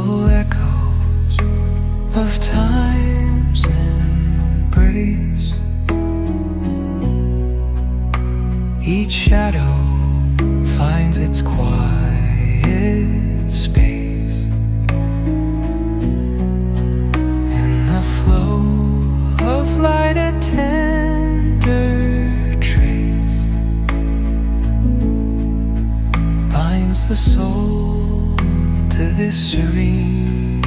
Full echoes of time's embrace. Each shadow finds its quiet space. In the flow of light, a tender trace binds the soul to this serene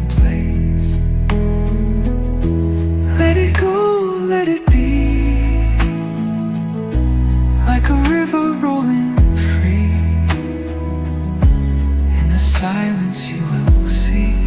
place. Let it go, let it be, like a river rolling free. In the silence you will see